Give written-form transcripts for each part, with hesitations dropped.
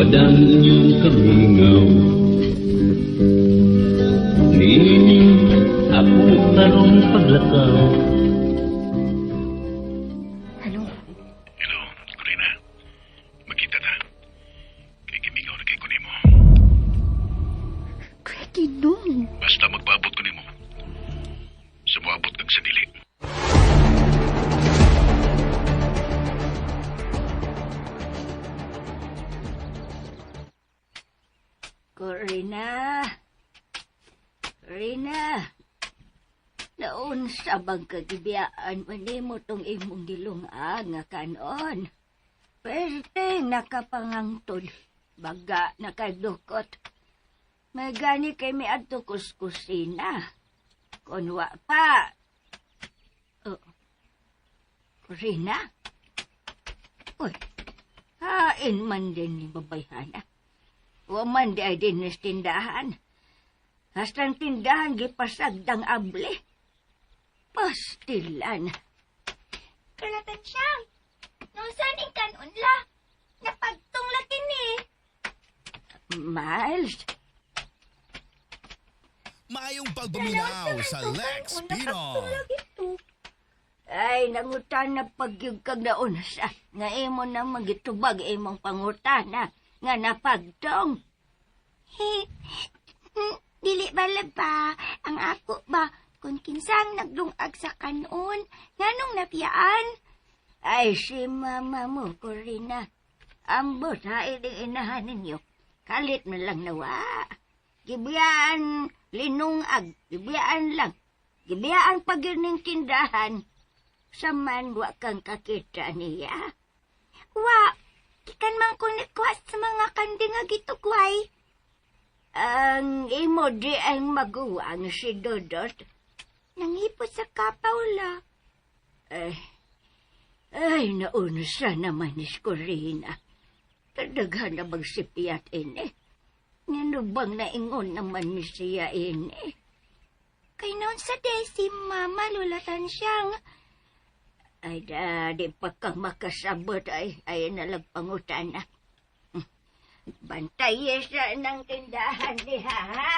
Madang inyong kamingaw. Nining ako tarong paglakaw. Hello? Hello, Corina. Magkita ta. Kay Kimigaw na kay Kunimo. Kuya Ginong. Basta magpaabot Kunimo. Sumuabot kag sa dili. Corina. Corina. Naon sa bang kagibiyaan mo tong imong gilunga nga kanon. Pwede nakapangangtod. Baga nakadukot. May gani kay mi adto kuskusina. Kunwa pa. Oh. Corina? Uy. Hain man din ni babayhana. Waman di ay din nas tindahan. Hastang tindahan gipasagdang able. Pastilan. Kalatan siyang. Nung saning kanon la. Napagtong laki ni. Miles? Maayong pagbuminaw sa Lex Pino. Ay, nangutan na pagyug kag naunsa. Nga imo na magitubag imong pangutana. Nga napagtong. Dili bala ba? Ang ako ba? Kung kinsang nagdungag sa kanon. Nganong napiyaan? Ay, si mama mo, Corina. Ambot, hain ang inahan ninyo. Kalit na lang nawa. Gibiyaan linungag. Gibiyaan lang. Gibiyaan pagining tindahan. Saman wa kang kakita niya. Wa, ikan man kung nagkuha sa mga kanding nga gitukway. Ang imo di ang maguwang si Dodot. Nangipot sa kapaw la. Ay, naunsa naman ni Corina. Kadaghan na magsipiyat ini. Nganubang naingon naman ni siya ini. Kay noon sa day si mama lulatan siyang. Ay, di pa kang makasabot ay nalagpangutan na. Bantay sa ng tindahan diha, ha?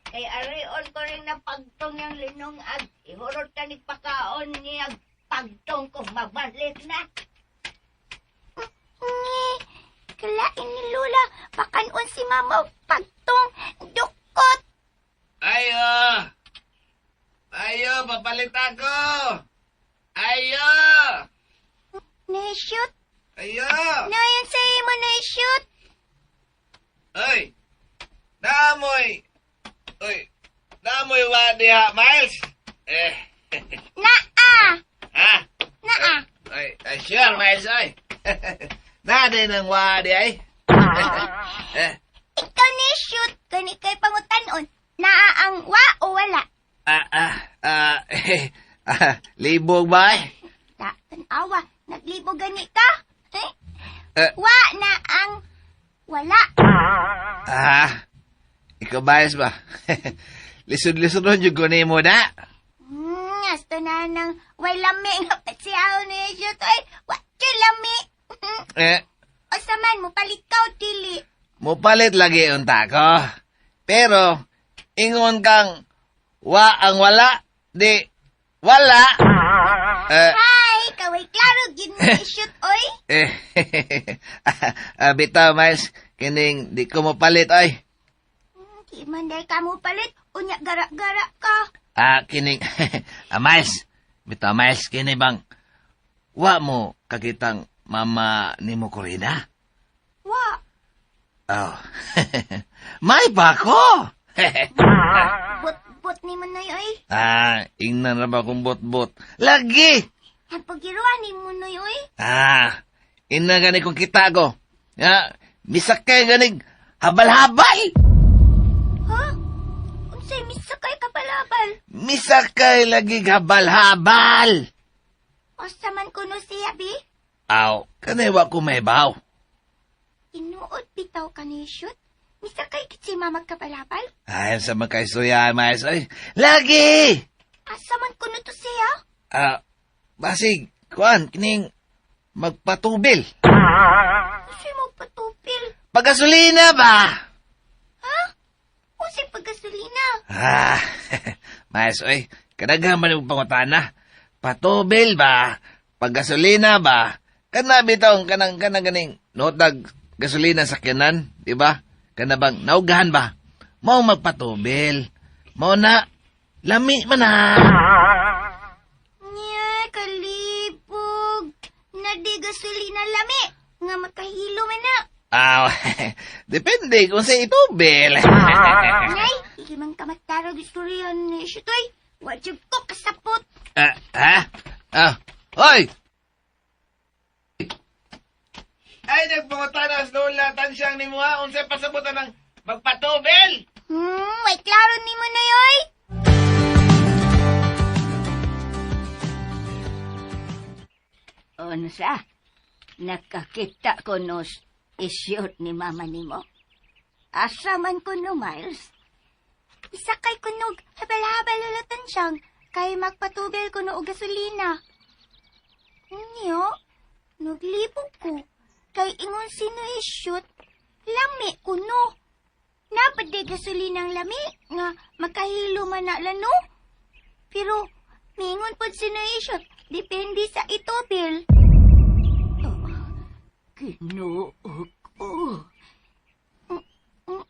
Kay arion ko rin na pagtong yung linungag. Ihurot ka ni pakaon niya pagtong kung mabalik na. Kalain ni Lola, pakanon si mama pagtong dukot. Ayo! Ayo, papalit ako! Ayo! Na-shoot? Ayo! Nayan sa'yo mo na-shoot? Oy! Namoy! Oy! Namoy wadi ha, Miles? Naa! Ha? Naa! Ay, sure, Miles, oy! Nade ng wadi ay? Ikaw ni-shoot, kani kay pangutanon. Naa ang wa o wala? Libog ba eh? Tanawa, naglibog gani ka? Wa na ang wala. Ikaw bayas ba? Lisod-lisod ron yung kunin mo na. Hasta na nang way lami nga patsiyaw ni shoot. Ay, wa kay lami. O saman mo, palikaw dili. Mupalit lagi unta ko. Pero, ingon kang, wa ang wala, di, wala. Hi, kaway klaro, gin-shoot, oy. Bitaw, Miles, kining, di ko mupalit, oy. Di man dahil ka mo palit, unya gara-gara ka. Kining, Miles, bitaw, Miles, kining bang, wa mo kakitang mama ni mo Corina? Wa. Oh, may ba ko? Bot ni mo na oy. Ingnan na ba kong bot-bot? Lagi! Ang pagiruan ni mo na oy. Ina gani kong kita ko. Misakay ganig habal-habal. Ha? Unsay misakay ka palabal? Misakay lagi habal-habal. O saman kuno siya, bi? Aw, kanaywa ko may baw. Inuod bitaw ka ni shoot? Misakay kit si mama kapalabal? Ay, sa magkaisuya, Miles. Ay, lagi! Asaman kuno to siya? Basig, kuan, kining magpatubil. Kasi magpatupil. pagasolina ba? Usi paggasolina. Miles, oy, kadaghan man yung pangutana. Patubel ba? Paggasolina ba? Kana bitong kanang ganing notag gasolina sa sakyanan, di ba? Kana bang naugahan ba? Mao magpatubel. Mao na lami man na. Nya, kalipog. Nadi gasolina lami. Nga makahilo man na. Depende kung sa itubel. Nay, hindi man kamatara gusto riyan ni Shutoy. Wajib ko kasapot. Hoy! Ay, nagpangutana sa lola, tansyang ni mga unsay pasabutan ng magpatubel. May klaro ni mo na yoy. Ano sa? Nakakita ko nos isyot ni mama ni mo. Asa man ko no, Miles? Isa kay kunog, habal-habal lulatan siyang, kay magpatubel ko no og gasolina. Niyo, naglipog ko, kay ingon sino isyot, lami ko no. Napad gasolinang lami, nga makahilo man na lano. Pero, mingon pod sino isyot, depende sa itubel. Kinuog ko.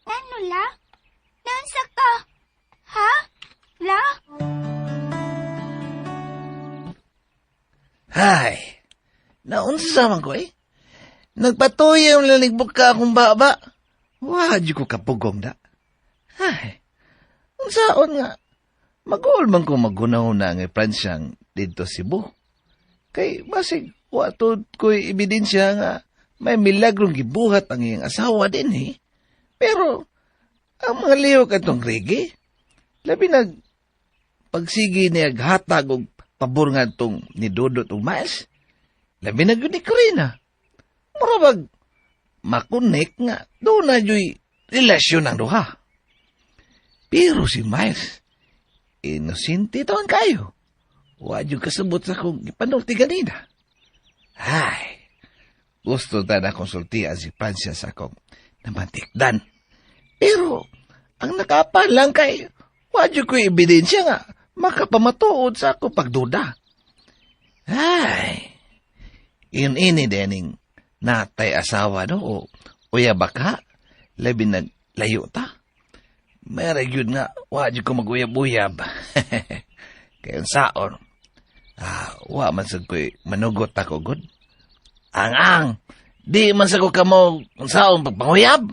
Ano la? Nansa ka? Ha? La? Hay, naunsa man ko eh. Nagpatuyang laligbok ka akong baba. Wadyo ko kapugong da. Hay, unsaon nga. Mag-uol man ko magunaw na ng Pransyang dito Cebu. Kay basig, watod ko'y ebidensya nga may milagrong gibuhat ang iyong asawa din eh. Pero, ang mga lihok atong Rigi, labi nag pagsigi niya hatag og pabor nga itong ni Dodot o Miles, labi nag ni Corina. Murabag, makunik nga, doon na yo'y relasyon ng duha. Pero si Miles, inosente taon kayo. Huwag yung kasabot sa kong ipanulti ganina. Ay, gusto na konsultihan si Francia sa akong namantikdan. Pero, ang nakapal lang kay, huwag yung ko ebidensya nga, makapamatuod sa akong pagduda. Ay, ini dening natay asawa no, o uya baka, labi naglayo ta. Mayroon yun nga, huwag yung ko mag-uyab-uyab. Kaya saon, wa man sa ko'y manugot ako, good. Ang, di man sa ko kamo saon pagpanguyab.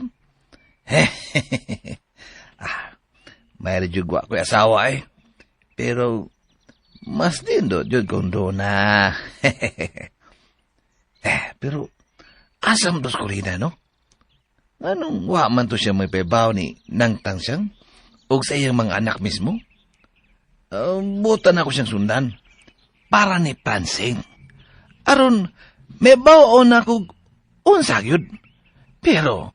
Mayroon yung wa ko'y asawa eh. Pero, mas din do, yun kondo na. Pero, asam dos Corina, no? Anong wa man to siya may pebaw ni nang tangsiyang? O sa iyang mga anak mismo? Butan ako siyang sundan. Para ni Pransing. Aron, may baon ako unsagyod. Pero,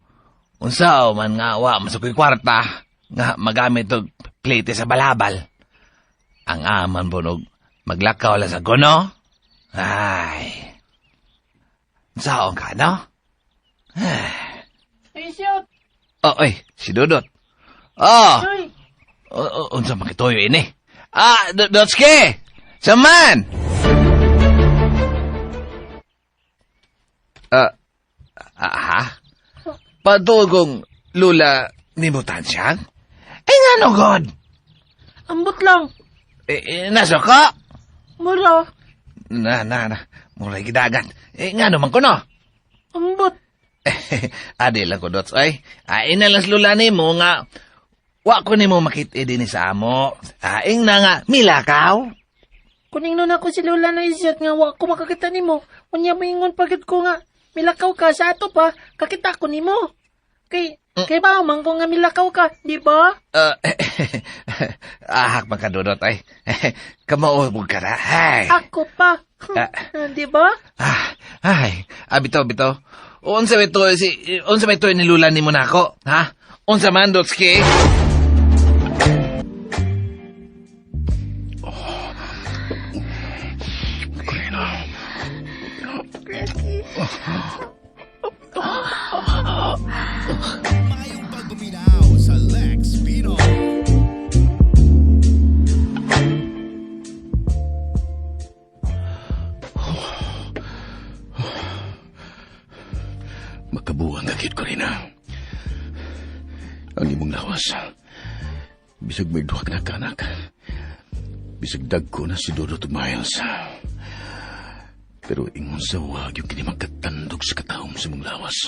unsao man nga wa masakoy kwarta nga magamit og plate sa balabal. Ang aman bunog, maglakaw lang sa gono. Ay. Unsao ka, no? Isyot! Oy, si Dodot. Oh! Uy! Unsa makitoyo ini? Dotske! Saman! Patuod kong lula ni Mutansyang? Nga no, God? Ambot lang! Nasa ka? Mura! Mura gidagan. Nga naman ko, no? Ambot! Adi lang ko, Dots. Ay, inalas lula ni mo nga, wa ko ni mo makita din sa amo. Ing na nga, milakaw. Kuning nun ako si Lola na isyot nga wa ko makakita ni mo. Unya maingon pagid ko nga, milakaw ka sa ato pa, kakita ko ni mo. Kay ba man ko nga milakaw ka, di ba? Ahak man ka, Dodot. Ay, kamaubog ka na. Ay. Ako pa. Di ba? Bitaw. Unsa may to ni lula ni mo nako, ha? Unsa man, Dotski? Mayong pagbuminaw sa Lex Pinoy. Makabuang agad ko rin ang imong lawas. Bisag may duha na kanak. Bisag dagko na si Dodot Miles. Pero ingon sa wag yung kini magkatandog sa katawom sa imong lawas.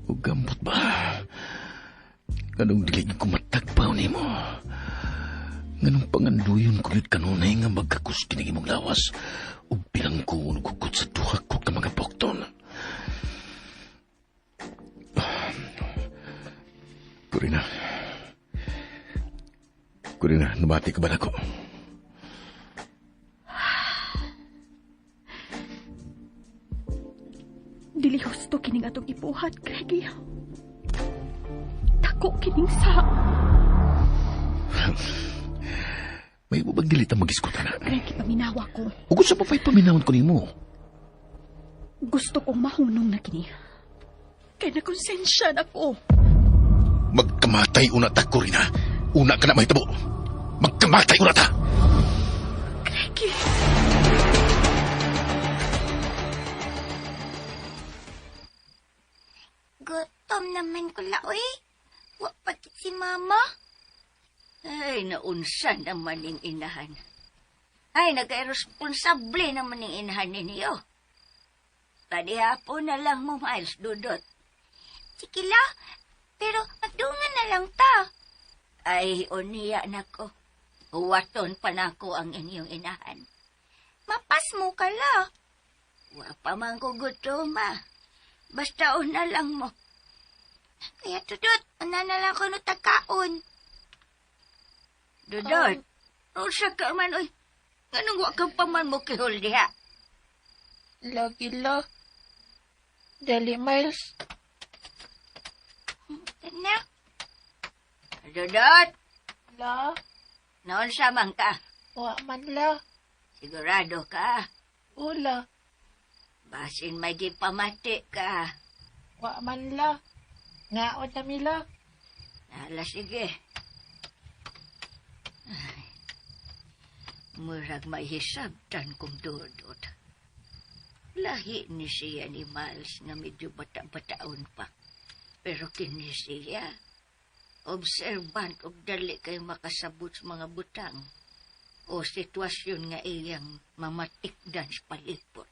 Ug gambot ba? Ganong dili ko matagpaw nimo. Ganong panganduyon ko yun kanunay nga magkakus kini imong lawas. Ug bilang ko unugukot sa duha ko ka mga bokton. Kurina, nabati ka ba na ko? Dili husto kining atong ipuhat, Greggy. Tako kining sa... May ubag dilita mag-iskuta na. Greggy, paminawa ko. O gusto pa pa'y paminawon ko ni mo? Gusto kong mahunong na kini. Kaya nakonsensya na ko. Magkamatay una ta, Kurina. Una ka na mahitabo. Magkamatay una ta! Greggy! Gutom naman ko laoy. Wa pagit si mama. Ay, naunsa naman ning inahan. Ay, nagka-irresponsable naman ning inahan ninyo. Padihapon na lang mo, Miles, Dudot. Sige la, pero magdungan na lang ta. Ay, uniya na ko. Huwaton pa na ko ang inyong inahan. Mapas mo ka la. Wa pa man ko gutom, Basta una lang mo. Kaya tudot, una na lang ko no tagkaon. Dudot, unsa ka man, oy. Anong wa ka pa man mo kihol diha? Lagi la. Dali, Miles. Tana, Dudot, La. naunsa man ka? Wa man la. Sigurado ka? Ula. Basin may gipamati ka. Wa man la. Ngaon na mila. Hala, sige. Ay, murag may hisabtan kong Dudot. Lahi ni siya ni Miles nga medyo bata-bataon pa. Pero kini siya, observant og dali kay makasabot sa mga butang o sitwasyon nga iyang mamatikdan sa palipot.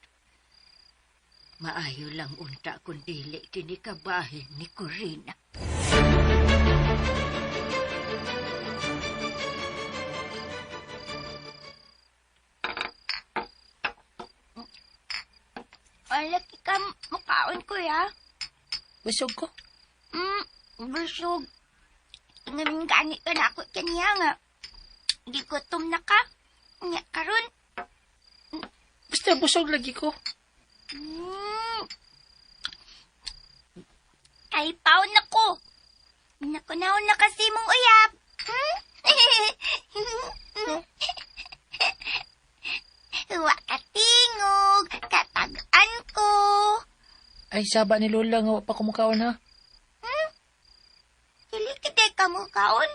Maayo lang unta kung dili kini kabahin ni Corina. alaki ka makaon ko ya. Busog ko. Busog. Ngayon gani ka na ako kanya nga. Di gutom na ka. Nga karon. Basta busog lagi ko. Ay, paon na ko. Nakunaon na kasi mong uyap. Wa katingog, katagaan ko. Ay, saba ni Lola nga wa pa kumukaon ha. Dili kita ka mo kaon.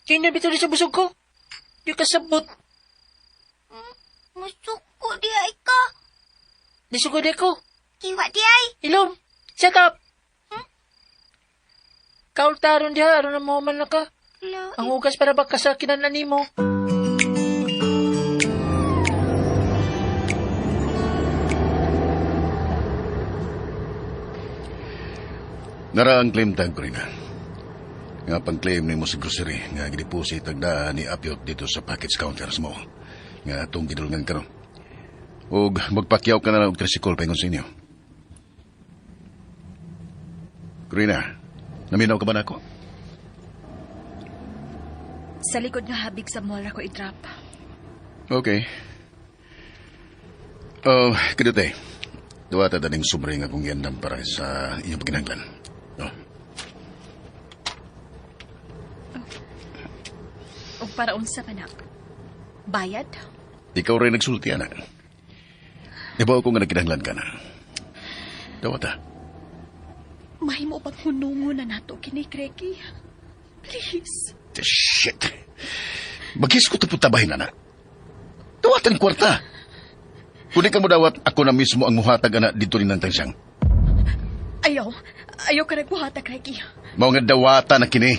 Kaya na bito sa busog ko. Di kasabot. Musuko di ay ka. Di sugod ko. Kiwa di ay. Ilom, shut up. Kaultaron diha, aron na mo man na ka. Ang hugas para ba kasakinan na nimo. Nara ang claim tag, Corina. Nga pang-claim ni mo sa grocery nga gideposit ang daan ni Apyot dito sa package counters mo. Nga itong gidulungan ka no. O magpakyaw ka na lang og tricycle paingon sa inyo. Corina, naminaw ka ba na ako? Sa likod nga habig sa mall ako i-drop. Okay. Kadute. Duwa ta daning sumring akong yandam para sa inyong paginanglan. O para unsa pa nak? Bayad? Ikaw rin nagsulti, anak. Ibaw ko nga nagkinanglan ka na. Dawata. Mahimo bang hunungo na nato kini, Greggy? Please. Shit. Bagis ko taputabahin, anak. Dawatan kwarta. Kung ka mo dawat, ako na mismo ang muhatag, anak, dito rin ng tansang. Ayaw. Ayaw ka nagbuhata, Greggy. Mao nga dawata na kini.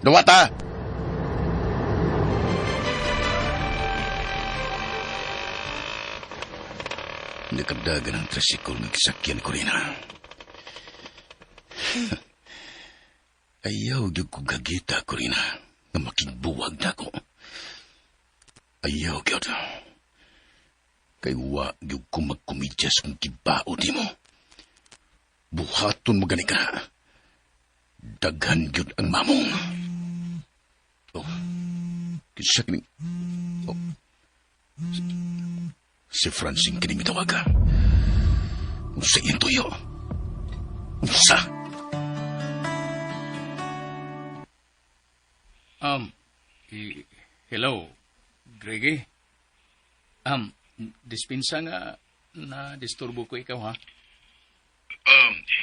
Dawata! Nakabdagan ang tricycle ng kisakyan ko rin, ha? Ayaw gyud ko gagita ko rin, ha? Na makigbuwag na ko. Ayaw gyud. Kay wa gyud ko magkumidyas kung kibao di mo. Buhaton mo gani ka. Daghan gyud ang mamong. Oh. Kinsa kini? Oh. Si Francine kini mitawag ka. Unsa iyang tuyo? Unsa? Hello, Greggy. Dispensa nga na disturbo ko ikaw, ha?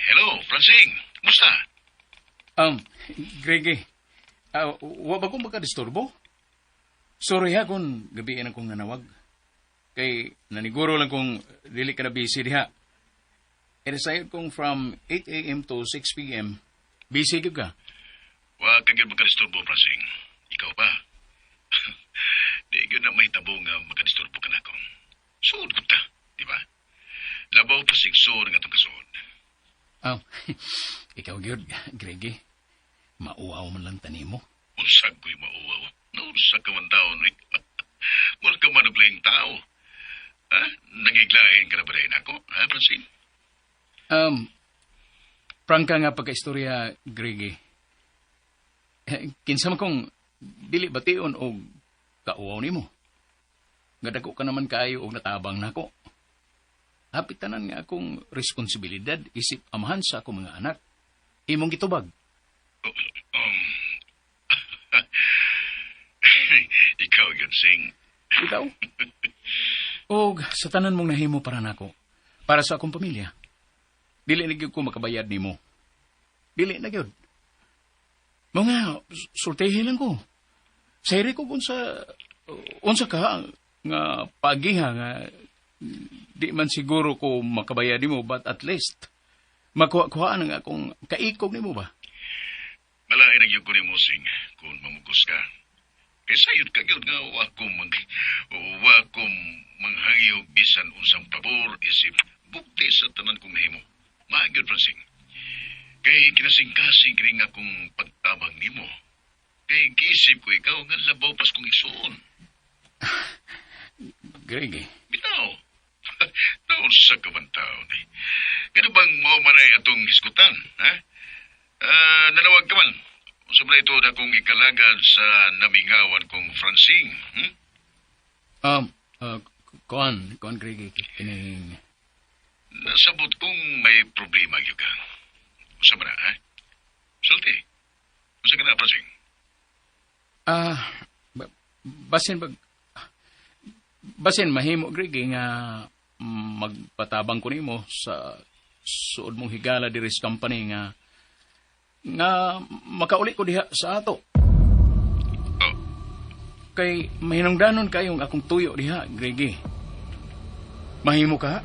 Hello, Francine. Kumusta? Greggy, wa ba kong makadisturbo? Sorry ha kung gabiin akong nanawag. Kay naniguro lang kung dili ka na busy diha. I-decide kong from 8 a.m. to 6 p.m. Busy ka ka? Wa kagid makadisturbo, Francine. Ikaw pa. Di gyud na may tabo nga makadisturbo ka na ako. Suod ko ta, di ba? Labaw pa sigsor nga itong kasod. Ikaw gyud, Greggy. Mauaw man lang tani mo. Unsag ko'y mauaw. Naunsag ka man taon, eh. Wala ka manuglayang tao. Ha? Nangiglaing ka na ba rin ako, ha, Francine? Prangka nga pagka-istorya, Greggy. Kinsa man kong dili bation o kauaw ni mo. Gadako ka naman kaayo og natabang nako. Hapitanan nga akong responsibilidad isip amahan sa akong mga anak. Imong gitubag. Ikaw yun, Sing. Ikaw? O sa tanan mong nahimo para nako. Para sa akong pamilya. Dili na gyud ko makabayad nimo. Dili na gyud. Mga sultihin lang ko. Sayri ko unsa ka nga pagiha nga di man siguro ko makabayad nimo, but at least makuha nga akong kaikog nimo ba? Malain na gyud ko nimo, Sing, kung mamugos ka. Kay sayod ka gyud nga wa ko manghangyo bisan unsang pabor isip bukti sa tanan kong nahimo. Magyud, Francine. Kay kinasing-kasing kini nga akong pagtabang nimo. Kay giisip ko ikaw nga labaw pas kong isuon. Greggy. Bitaw. Naon sa kabantaon eh. Kaya bang mo manay atong hiskutan, ha? Nanawag ka man. Unsa man ito na kong ikalagad sa namingawan kong Francine, Kuan, Greggy. Kining... Nasabot kong may problema yun ka. Unsa ba na, ha? Sulti. Unsa ka na, Francine? Basin mahimo, Greggy, nga magpatabang ko nimo sa suod mong higala diri sa company nga makauli ko diha sa ato. Oh. Kay mahinungdanon kayong akong tuyo diha, Greggy. Mahimo ka?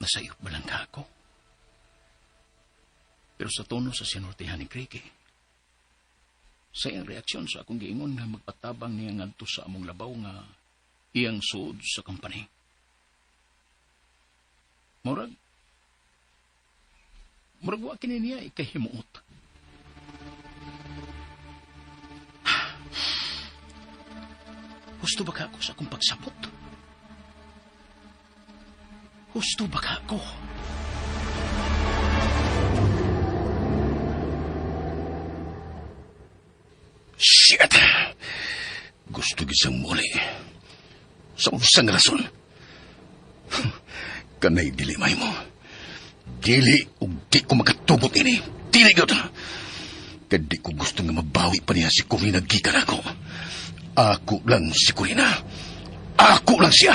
Nasayop ba lang ka ako? Pero sa tono sa sinurtihan ni Greggy, sa iyang reaksyon sa akong giingon nga magpatabang niya ngadto sa among labaw nga iyang suod sa company. Murag wa kini niya ikahimuot. Husto ba ka ako sa akong pagsabot? Husto ba ka ako? Shit! Gusto gisang muli. Sa usang rason. Kanay dilimay mo. Dili o di ko makatugot ini. Dili yun. Kaya di ko gusto nga mabawi pa niya si Corina gikan ako. Ako lang si Corina. Ako lang siya.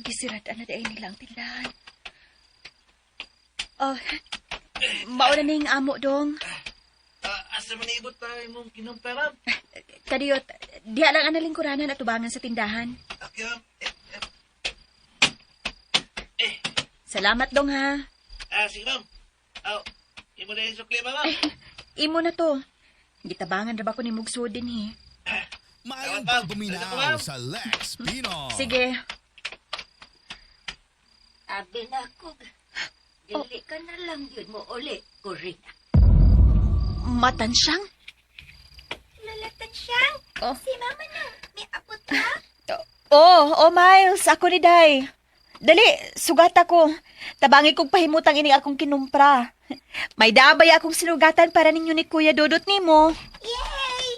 Gisiratan na dahil nila ang tindahan. Oh, mauna na yung amo dong. Asa manibot pa imong kinumparam? Kadiyot, diha lang analing kuranan at tubangan sa tindahan. Akyo. Salamat dong ha. Sige ma'am. Imo na yung sukli ma'am. Imo na to. Gitabangan na ba ko ni Mugsud din eh. Mayong pagbuminaw sa Lex Pinoy. Sige. Abi na ko. Dili ka na lang yun mo uli, Corina. Matansyang? Lalatan siyang? Oh. Si mama na, may abot ka? Oh, Miles, ako ni Day. Dali, sugat ako. Tabangi kong pahimutang ini akong kinumpra. May dabay akong sinugatan para ninyo ni Kuya Dodot nimo. Yay!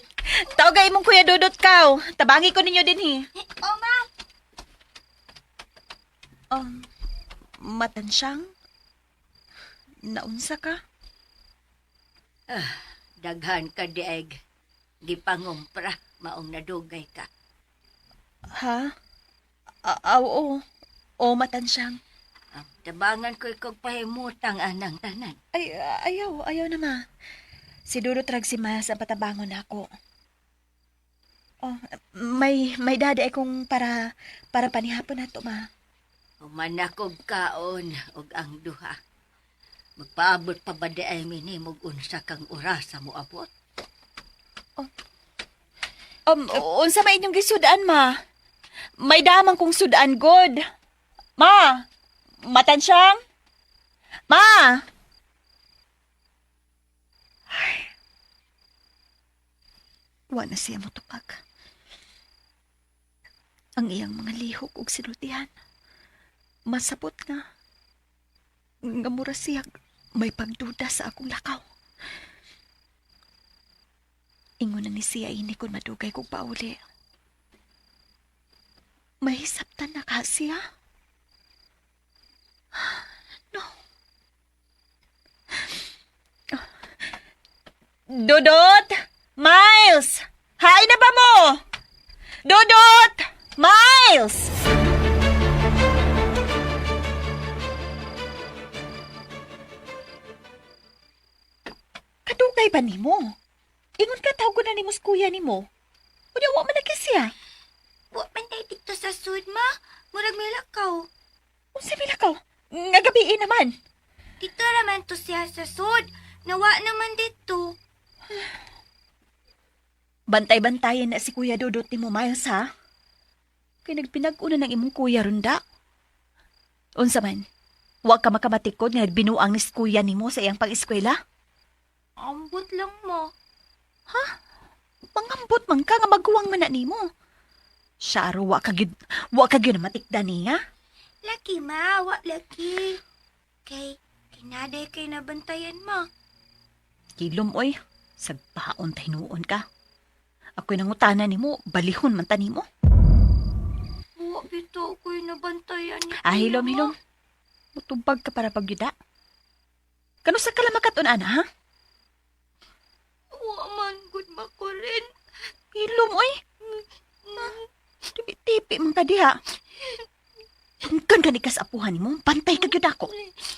Taogay mong Kuya Dodot kaw. Tabangi ko ninyo din Oh, ma! Matansyang? Naunsa ka? Daghan ka dieg. Gipangumpra, maong nadugay ka. Ha? Oo. O, matansyang. Ang tabangan ko ikog pahimutang anang tanan. Ay, ayaw na ma. Si Dudot rag si Mas ang patabangon ako. Oh, may dada akong para panihapon na to, ma. Umanakog kaon og ang duha. Magpaabot pa ba di ay minimog unsa kang oras sa moabot? Unsa may inyong gisudaan, ma? May damang kong sudaan, god. Ma! Matansyang? Ma! Ay. Wala siya motupag. Ang iyang mga lihok ug sinultihan. Masabot nga. Nga mura siya may pagduda sa akong lakaw. Ingon na ni siya ini kung madugay kong pauli. May hisaptan na ka siya? No. Dodot! Miles! Hain na ba mo? Dodot! Miles! Kadugay ba ni mo? Ingon ka tawag ko na ni mo kuya ni mo. Kunya wa man na siya. Wa man tayo dito sa sud, ma. Murag may lakaw. Unsa may lakaw? Nga gabiin naman. Dito naman to siya sa sud. Nawa naman dito. Bantay-bantayan na si Kuya Dodot ni mo, Miles, ha? Kaya nagpinag-una ng imong kuya runda. Unsa man, wa ka makamatikod nga nagbinuang ni kuya ni mo sa iyang pag-eskwela? Ambot lang, ma. Ha? Mangambot man ka nga maguwang man na ni mo. Syaro, wa ka gyud na matikdan niya. Laki, ma. Wa laki. Kinaday kay nabantayan, ma. Kilom, oy. Sagpaon tahinuon ka. Ako'y nangutana ni mo, balihon man ta ni mo. Wa bito ako'y nabantayan ni Hilom. Mutubag ka para pagyuda. Kano sa kalamakaton, ana, ha? Wa man, good makurin. Hilom, oy. Tipi-tipi man ka diha. Tungkan ka ni kas apuhan ni mo, bantay ka gyud ako.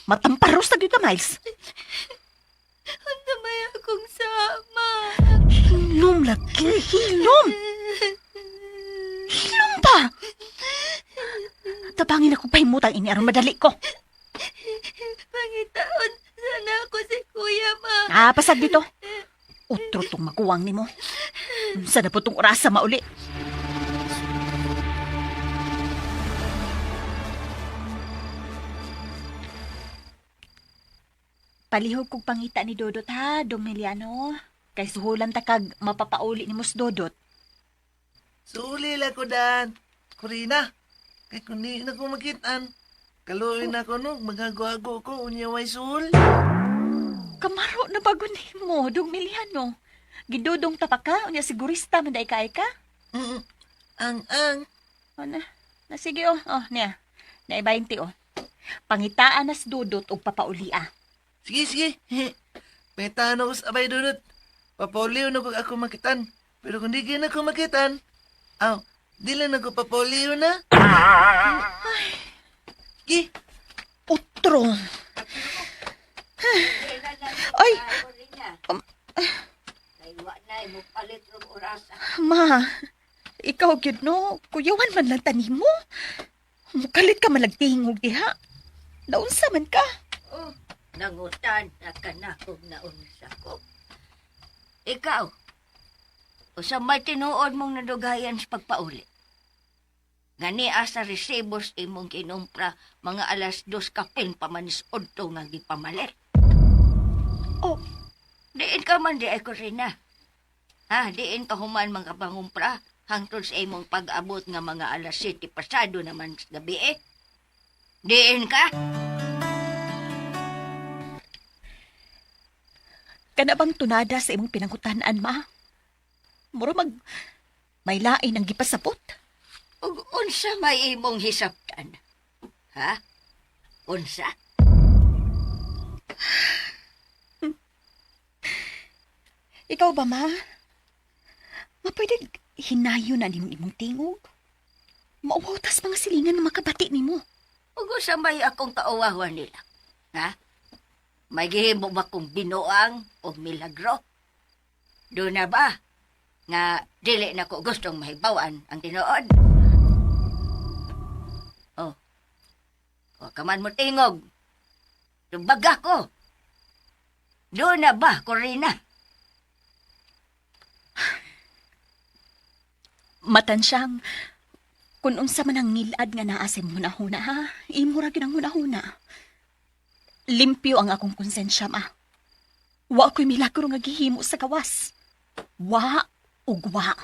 Matamparos na gyud ka, Miles. Ano may akong sama? Hilom lagi, hilom. Hilom pa. Tabangin ako pahimutang ini aron madali ko. Pangitaon, sana ako si kuya, ma. Pasag dito. Utro tong makuwang ni mo. Sana po tong orasa mauli. Palihog kong pangita ni Dodot ha, Domiliano. Kay suhulan ta kag mapapauli ni Mus Dodot. Suli la ko dan. Corina. Kay kundi na ko makitaan. Kaluoy na ko no, magago-ago ko unya way sul. Kamaro na bago ni mo, Domiliano. Gidudong ta pa ka, unya sigurista man day ka. Ang. O na, sige niya. Na 20 Pangitaan nas dudot og papaulia. Sige. Peta na us abay dudot. Papolio na kung ako makitan. Pero kung di na ako makitan, di lang ako papolio na. Sige. Utro. Ay! Ma, ikaw gyud no, kuyawan man lang tanim mo. Mukalit ka malagtingog diha. Naunsa man ka? Nangutan na kanakog na unsa ko. Ikaw, usa may tinuod mong nadugayan sa pagpauli. Ngani asa resibos imong kinumpra mga alas 2 kapin pamanis udto nga gipamalit. Diin ka man di ay Corina. Diin ka human mga pangumpra hangtod sa imong pag-abot nga mga alas 7 pasado naman sa gabi Diin ka? Kana bang tunada sa imong pinangutanan, ma? Muro may lain ang gipasabot. Ug unsa may imong hisabtan? Unsa? Ikaw ba, ma? Pwede hinayo na nimong imong tingog? Mauwatas mga silingan ng makabati nimo. Ug unsa may akong kauwawan nila? May gihimo ba kong binuang o milagro? Doon na ba? Nga dili na ko gustong mahibawan ang tinuod. Wa ka man mo tingog. Dumbaga ko. Doon na ba, Corina? Matansyang, kung unsa man ang ngilad nga naa sa hunahuna, imura gyud ang hunahuna. Limpyo ang akong konsensya, ma. Wa ko'y milagro nga gihimo sa gawas. Wa ug wa.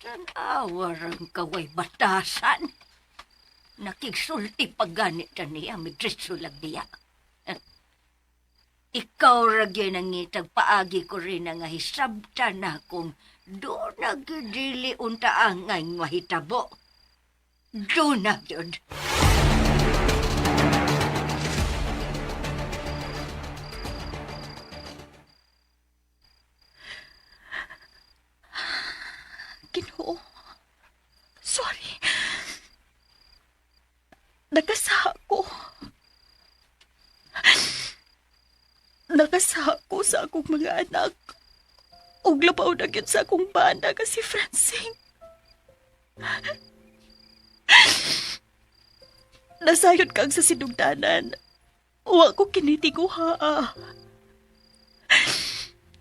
Tanawarang kaway batasan. Nakigsulti pagganit na niya, midritso lang niya. Ikaw ragyan ang ngitag paagi ko rin nga hisabta na kung doon nagdili unta ang ngay mahitabo. Doon na yun. Ginoo. Sorry. Nagasa ko. Nagasa ko sa akong mga anak. Ug labaw na gyud sa akong bana nga si Francine. Nasayod kang sa sinugdanan. Wa ko kinitiguha.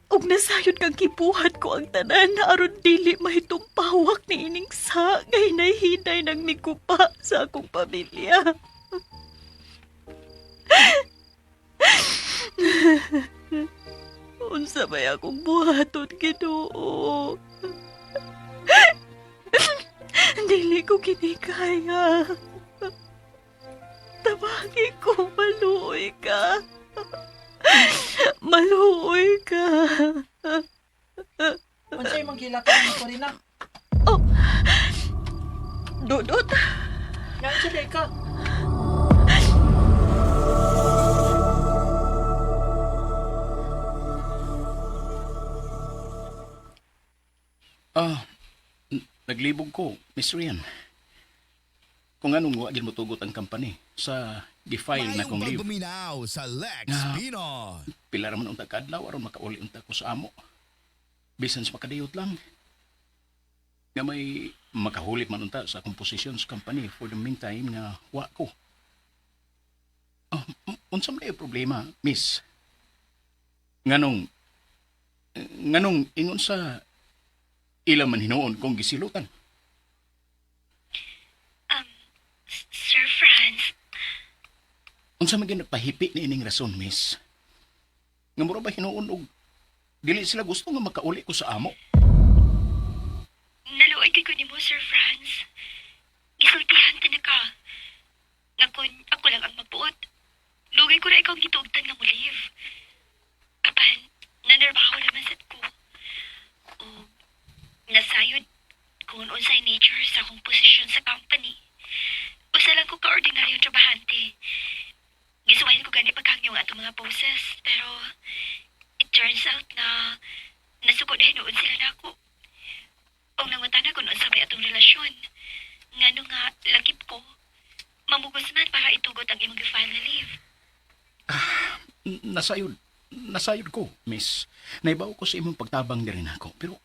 Ug nasayod kang kibuhat ko ang tanan na aron dili mahitumpawak ni ining sa ngay nahihinay ng nigupa sa akong pamilya. Unsa may akong buhaton, Ginoo? Dili ko kinikaya. Tabagi ko, maluoy ka. Maluoy ka. Unsay imong gilakaw mo ko rin na? Dudot. Nandiyan ka. Naglibog ko, Miss Rian. Kung anong wagin mo tugot ang company sa gi-file na kong leave. Pagbuminaw sa Lex Pinon. Pila raman unta kadlaw aron makauli unta ko sa amo. Bisan sa makadayot lang. Nga may makahulit man unta sa akong posisyon sa company for the meantime nga wa ko. Unsa man ay problema, miss? Nganong ingon sa ilang man hinuon kong gisilutan. Sir Franz, Unsa man gyud nagpahipi ni ining rason, miss? Nga mura ba hinuon og dili sila gusto nga makauli ko sa amo? naluoy kay ko nimo, Sir Franz. Gisultihan ta na ka. Nga kun ako lang ang magbuot, lugay ko na ikaw gituugtan nga mo leave. Apan, nanarbaho lang kung unsay nature sa akong posisyon sa company. Usa lang ko ka-ordinaryong trabahante. Gisuwahin ko gani pagkangyong atong mga boses, pero it turns out na nasugod na hinuon sila na ako. O nangutana kung unsa may atong relasyon. Ngano nga, lakip ko, mamugos man para itugot ang imong file na leave. Nasayod ko, miss. Naibaw ko sa imong pagtabang na rin ako. Pero,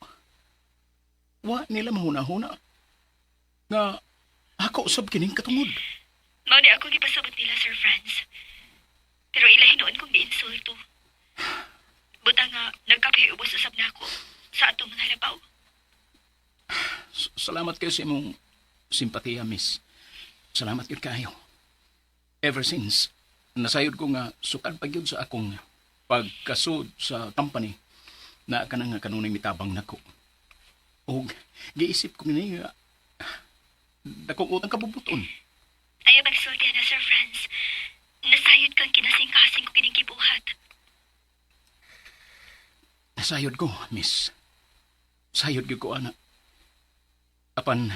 wa nila mahuna-huna. Nga, ako usab kining katungod. Mao di ako gipasabot nila, Sir Franz. Pero ilahin noon kong giinsulto. Buta nga, nagkapiubos usab na ako sa atong mga labaw. Salamat kayo sa imong simpatiya, miss. Salamat yun kayo. Ever since, nasayod ko nga sukad pa yun sa akong pagkasud sa company na kanang kanunay mitabang nako. O giisip ko ni nga dakong utang kabubuton. Ayaw magsultihan na, Sir Franz. Nasayod kang kinasing-kasing ko kining kibuhat. Nasayod ko, miss. Sayod gyud ko, anak. Apan,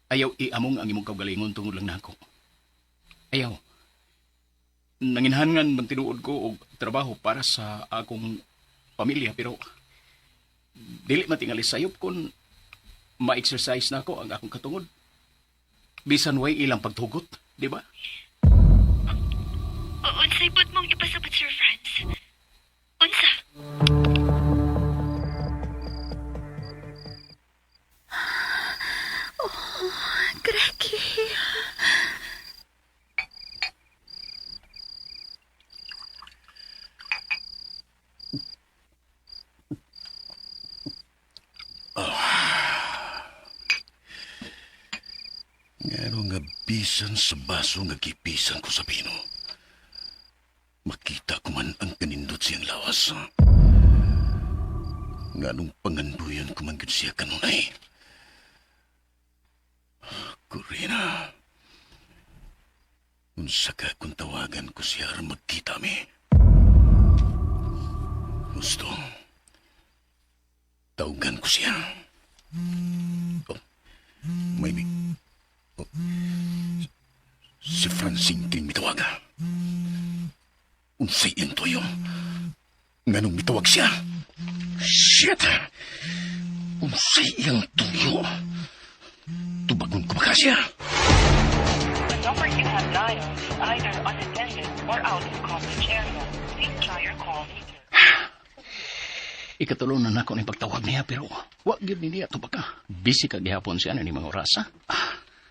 ayaw iamong ang imong kaugalingon tungod lang nako. Ayaw. Nanginhangan man tinuod ko og trabaho para sa akong pamilya, pero dili matingali sayop kung ma-exercise na ako ang akong katungod. Bisan way ilang pagtugot, di ba? Unsay but mong ipasabot, Sir Franz? Unsa? Greggy. Ngano nga bisan sa baso nga gipisan ko sa pino. Makita ko man ang kanindot siyang lawas. Nganong panganduyan ko man gud siya kanunay. Corina. Unsa ka kung tawagan ko siya aron magkita mi. Gusto. Tawagan ko siya. Oh, may oh. Si Francine king mitawaga. Unsay iyang toyo. Nganong mitawag siya? Shit! Unsay iyang toyo. Tubagon ko ba siya? The number you have dialed is either unattended or out of coverage area. Please try your call later. Ikatulong na nako ni pagtawag niya, pero wag gyud niya to baka. Busy ka gihapon siya na ni mga orasa.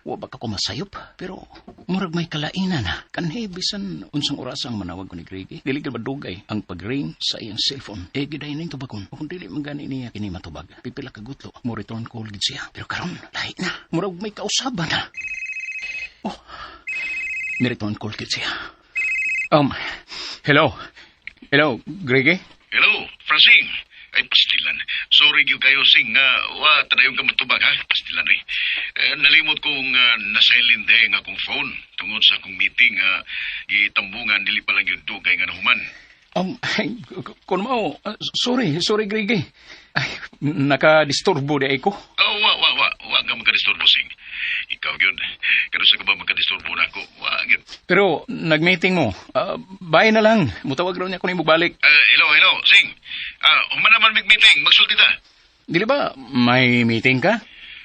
Wa ba ka ko masayop, pero murag may kalainan na. Kanhe bisan unsang oras ang manawag ko ni Greggy. Dili gyud madugay ang pag-ring sa iyang cellphone. Giday ning tubagon. Kung dili man gani niya kini matubag, pipila ka gutlo, mo return call gid siya. Pero karon lahi na. Murag may kausaban na. Oh. May return call gid siya. Hello. Hello, Greggy? Hello, Francine. Ay, pastilan. Sorry gyud kayo, Sing. Wa, tadayon ka matubag, ha? Pastilan, eh. Nalimot kong na-silent ang akong phone. Tungod sa akong meeting, gitambungan, dili pa lang yun dugay nga nahuman. Kung mo, sorry, Greggy. Ay, nakadisturbo di ako. Wa ka magkadisturbo, Sing. Ikaw yun. Kano sa ka ba magkadisturbo na ako? Wa, yun. Pero, nag-meeting mo. Bye na lang. Mutawag raw niya kung mo balik. Hello, Sing. Human naman meeting. Magsulti ta. Dili ba may meeting ka?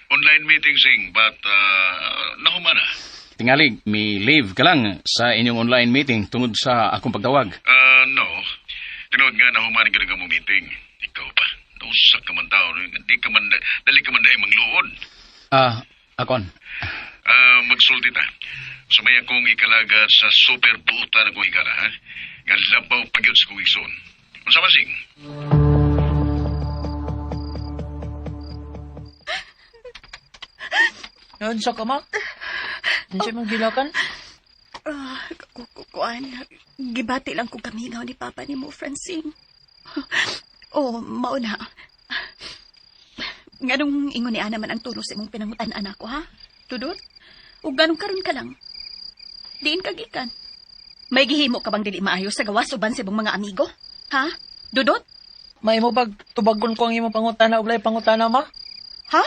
Online meeting, Sing. But, nahuman na. Tingalig, may leave ka lang sa inyong online meeting tungod sa akong pagtawag. No. Tinood nga nahuman ka nga mo meeting. Ikaw pa. Nausak ka man tao. Dali ka man dahil mangluod. Akon. Magsulti ta. Sumay akong ikalagad sa super buta na kong higala, ha? Nga labaw pagyod sa kong igsoon. Masama, Sing? Yan sa kama? Diyan mong gilakan? Kuan, gibati lang ko kamingaw ni Papa ni mo, Francine. Oh, mauna. Nganong ingon ni Ana man ang tulos sa imong pinangutan-an ako, ha? Dudot? O ganong karon ka lang? Diin kagikan. May gihimo ka bang dili maayos sa gawas uban sa ibang mga amigo? Ha? Dudot? May mo bag tubagon ko ang imong pangutana ublay pangutana ma? Ha?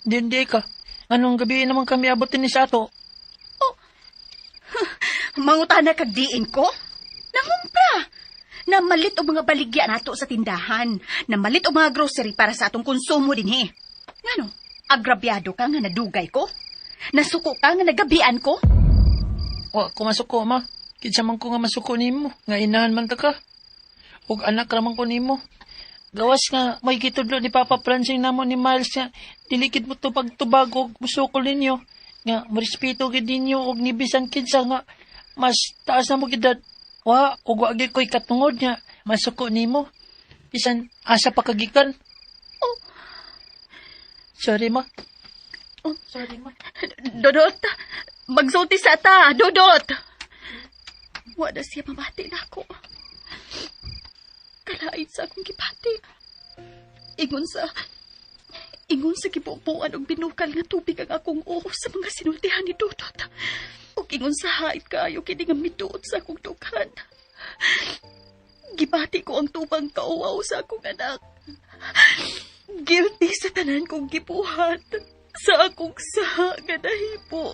Hindi ka. Anong gabi naman kami abutin ni sa ato? Mangutana kag diin ko? Nangumpra. Namalit o mga baligya nato sa tindahan. Namalit o mga grocery para sa atong konsumo din he. Ngano? Agrabyado ka nga nadugay ko? Nasuko ka nga nagabian ko? Wa ko masuko, ma. Kinsa man ko nga masuko nimo. Nga inahan man ta ka. Ug anak raman ko nimo. Gawas nga may gitudlo ni Papa Francine namo ni Miles nga dilikid mo to pagtubag og musukol ninyo. Nga marespeto gid ninyo og ni bisan kinsa nga mas taas na mo gidad. Wa ug wa gyud ko'y katungod nga masuko nimo. Bisan asa pa kagikan. Oh. Sorry, ma. Oh, sorry, ma. Dodot, magsulti sa ta, Dodot. Wala siya mabati na ako. Kalain sa akong gipati. Ingon sa gibubuan og binukal nga tubig ang akong uho sa mga sinultihan ni Dodot. Ug ingon sa hait kaayo kini nga mituot sa akong dughan. Gibati ko ang tubang kauwaw sa akong anak. Guilty sa tanan kong gibuhat sa akong saha nga nahipo.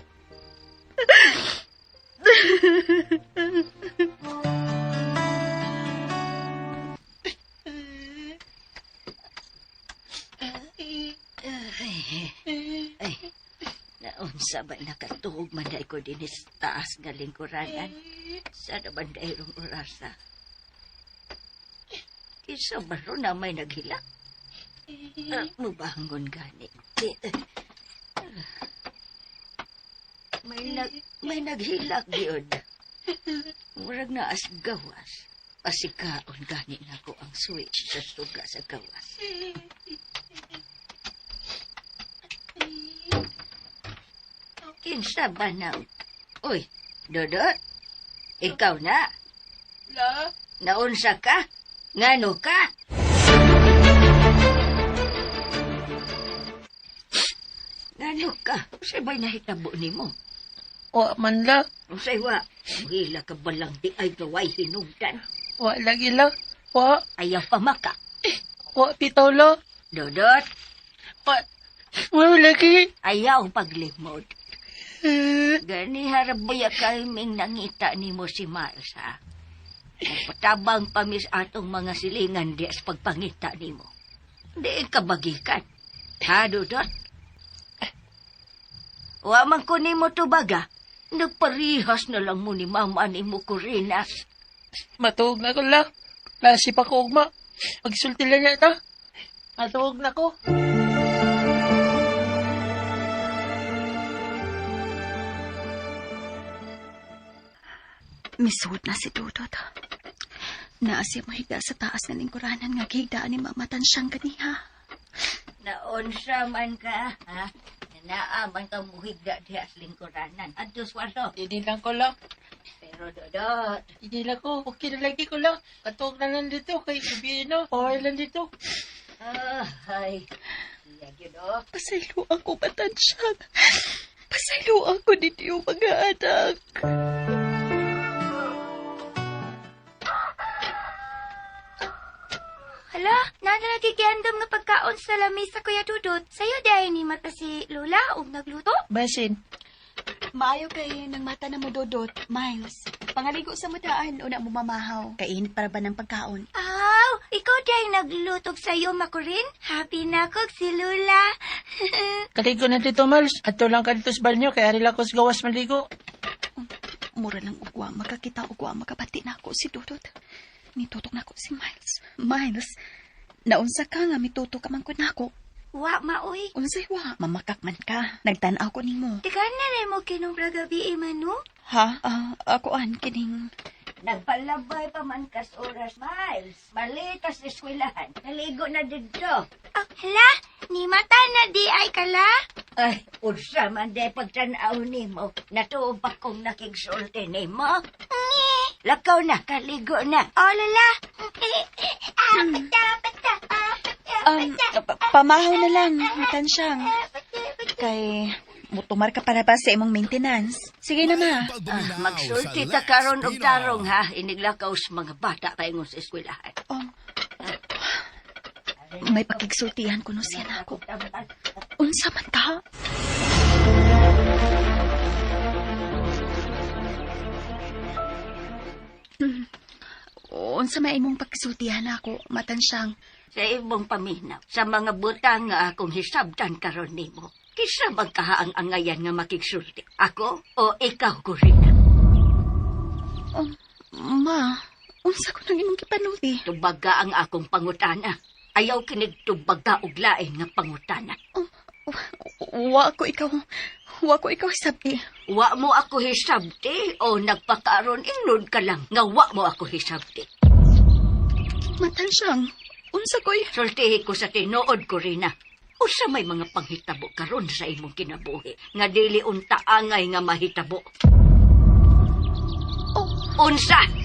Ay, naunsa ba nakatuog manday ko din sa taas nga lingkuranan? Sa nabanday rong orasa. Kisa ba ro na may naghilak? Mubangon gani. May naghilak diyon. Murag na as gawas. Pasikaon gani na ko ang switch sa suga sa gawas. Kinsa ba na? Uy, Dodot? Ikaw na? La? Naunsa ka? Ngano ka? Ngano ka? Usay ba'y nahitabo ni mo? Wa man la. Usay wa? Hila ka balang di ay gaway hinungdan. Wa lagi la. Wa. Ayaw pa maka. Wa bitaw la. Dodot? Wa. Wa lagi. Ayaw paglimod. Gani harabaya kaming nangita ni mo si Miles, ha? Patabang pamis atong mga silingan di as pagpangita ni mo. Di ka bagikan. Ha, Dodot? Wa man ko ni mo to baga. Nagparihas na lang mo ni mama ni mo Corina. Matuog na ko la. Klase pa ko ugma. Pagsulti lang niya ta. Matuog na ko. Misuod na si Dodot. Naa siya mahiga sa taas ng lingkuranan nga gigdaan ni mamatan siyang ganiha. Naunsa man ka, ha? Naaman ka muhigda diha sa lingkuranan. Adto swalo. Hindi lang ko la. Pero Dodot. Hindi lang ko. Okay na lagi ko la. Katuog na lang dito. Kay Ubino. Okay lang dito. Ay. Iya yun, oh. Pasayloan ko matan siyang. Pasayloan ko dito yung mga anak. Hala, nanalagi giandam nga pagkaon sa lamisa Kuya Dudot. Sayo dahil ni mata si Lola og nagluto. Basin. Maayo kay ng mata na mo, Dodot. Miles, pangaligo sa mudaan o na mo mamahaw. Kainit para ba ng pagkaon? Aw, ikaw dahil naglutog sa'yo, Makurin. Happy na ko si Lola. Kaligo na dito, Miles. Ato lang ka dito sa banyo. Kaya rila ko sa gawas maligo. Mura lang ugwa, makakita ugwa, makabati na ako si Dodot. Mitutok na ako si Miles. Miles, naunsa ka nga mitutok ka man ko na ako. Wa, maoy. Unsay wa, mamakak man ka. Nagtanaw ko nimo. Teka na rin mo kinumpra gabi, Manu. Ha? Ako an kining... Nagpalabay pa man kas oras, Miles. Malitas sa eskwelahan. Naligo na dito. Hala, ni mata na di ay kala. Ay, unsa man de pagtanaw ni mo. Natuo pa kong nakigsulti ni mo. Lakaw na, kaligo na. Oh, Lola. Pamahaw na lang, matan siyang. Kay... Mutumar ka para ba sa imong maintenance? Sige na, ma. Magsulti ta karon og tarong, ha? Iniglakaw sa mga bata kayo sa eskwelahan. May pakigsultihan ko no siya na ako. Unsa man ta? Unsa may imong pagsultihan ako, matansyang. Sa imong paminaw, sa mga butang nga akong hisabtan karon nimo. Kisa magkahaang angayan nga makigsulti? Ako o ikaw, Corina? Ma, unsa ko nang imong kipanulti? Tubaga ang akong pangutana. Ayaw kinig tubaga og lain nga pangutana. Wa ko ikaw sabi. Wa mo ako hisabti o nagpakaron inod ka lang nga wa mo ako hisabti. Matansyang, unsa ko'y... Sultihi ko sa tinuod, Corina. Usa may mga panghitabo karon sa imong kinabuhi nga dili unta angay nga mahitabo. Unsa?